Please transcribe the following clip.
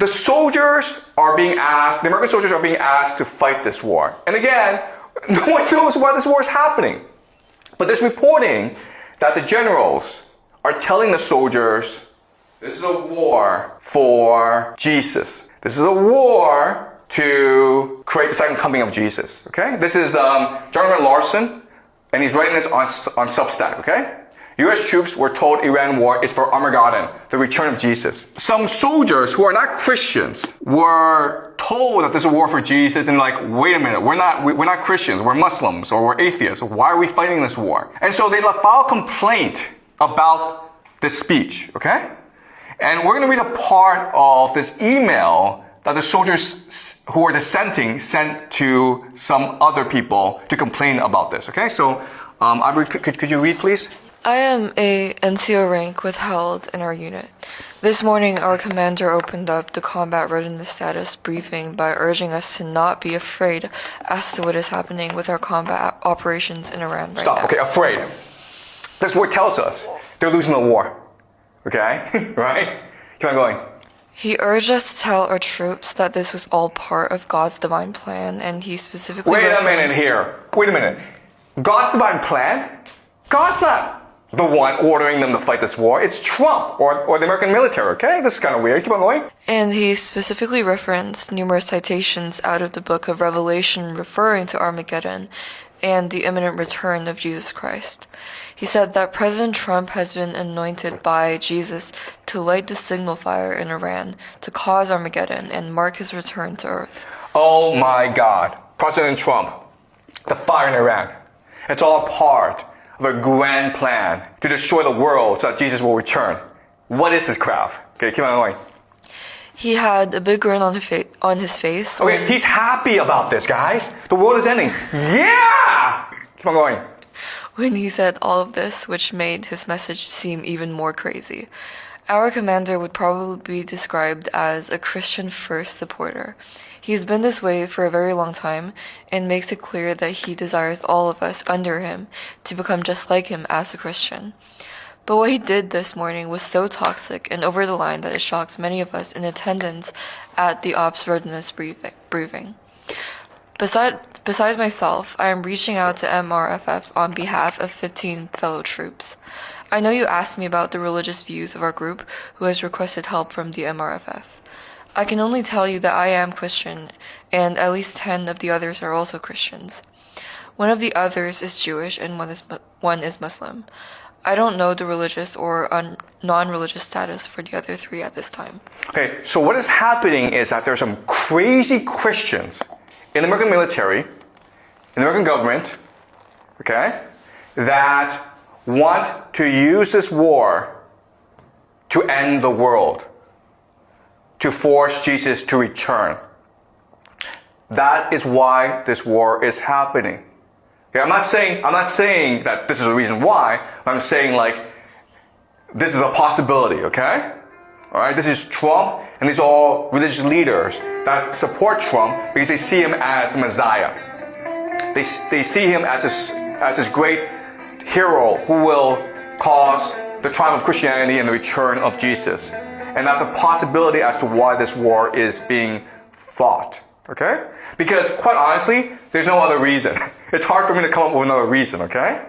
the soldiers are being asked, the American soldiers are being asked to fight this war. And again, no one knows why this war is happening. But there's reporting that the generals are telling the soldiers, this is a war for Jesus. This is a war to create the second coming of Jesus. Okay? This is Jonathan Larson, and he's writing this on Substack. Okay? U.S. troops were told Iran war is for Armageddon, the return of Jesus. Some soldiers who are not Christians were told that this is a war for Jesus, and like, wait a minute, we're not Christians, we're Muslims or we're atheists. Why are we fighting this war? And so they filed a complaint about this speech. Okay? And we're going to read a part of this email that the soldiers who are dissenting sent to some other people to complain about this. Okay? So, could you read, please? I am a NCO rank withheld in our unit. This morning, our commander opened up the combat readiness status briefing by urging us to not be afraid as to what is happening with our combat operations in Iran right now. Okay, afraid. This word tells us they're losing the war. Okay? Right? Keep on going. He urged us to tell our troops that this was all part of God's divine plan, and he specifically Wait a minute here. Wait a minute. God's divine plan? God's not the one ordering them to fight this war. It's Trump or the American military, okay? This is kind of weird. Keep on going. And he specifically referenced numerous citations out of the book of Revelation referring to Armageddon and the imminent return of Jesus Christ. He said that President Trump has been anointed by Jesus to light the signal fire in Iran to cause Armageddon and mark his return to earth. Oh my God. President Trump, the fire in Iran. It's all part of a grand plan to destroy the world so that Jesus will return. What is this crap? Okay, keep on going. He had a big grin on his face. Okay, he's happy about this, guys. The world is ending. Yeah! Keep on going. When he said all of this, which made his message seem even more crazy. Our commander would probably be described as a Christian first supporter. He's been this way for a very long time and makes it clear that he desires all of us under him to become just like him as a Christian. But what he did this morning was so toxic and over the line that it shocked many of us in attendance at the Ops Readiness briefing. Besides myself, I am reaching out to MRFF on behalf of 15 fellow troops. I know you asked me about the religious views of our group who has requested help from the MRFF. I can only tell you that I am Christian, and at least 10 of the others are also Christians. One of the others is Jewish, and one is Muslim. I don't know the religious or non-religious status for the other 3 at this time. Okay, so what is happening is that there are some crazy Christians in the American military, in the American government, okay, that want to use this war to end the world, to force Jesus to return. That is why this war is happening. Okay, I'm not saying that this is the reason why. I'm saying like this is a possibility, okay? All right, this is Trump, and these are all religious leaders that support Trump because they see him as the Messiah. They see him as this great hero who will cause the triumph of Christianity and the return of Jesus. And that's a possibility as to why this war is being fought. Okay? Because quite honestly, there's no other reason. It's hard for me to come up with another reason, okay?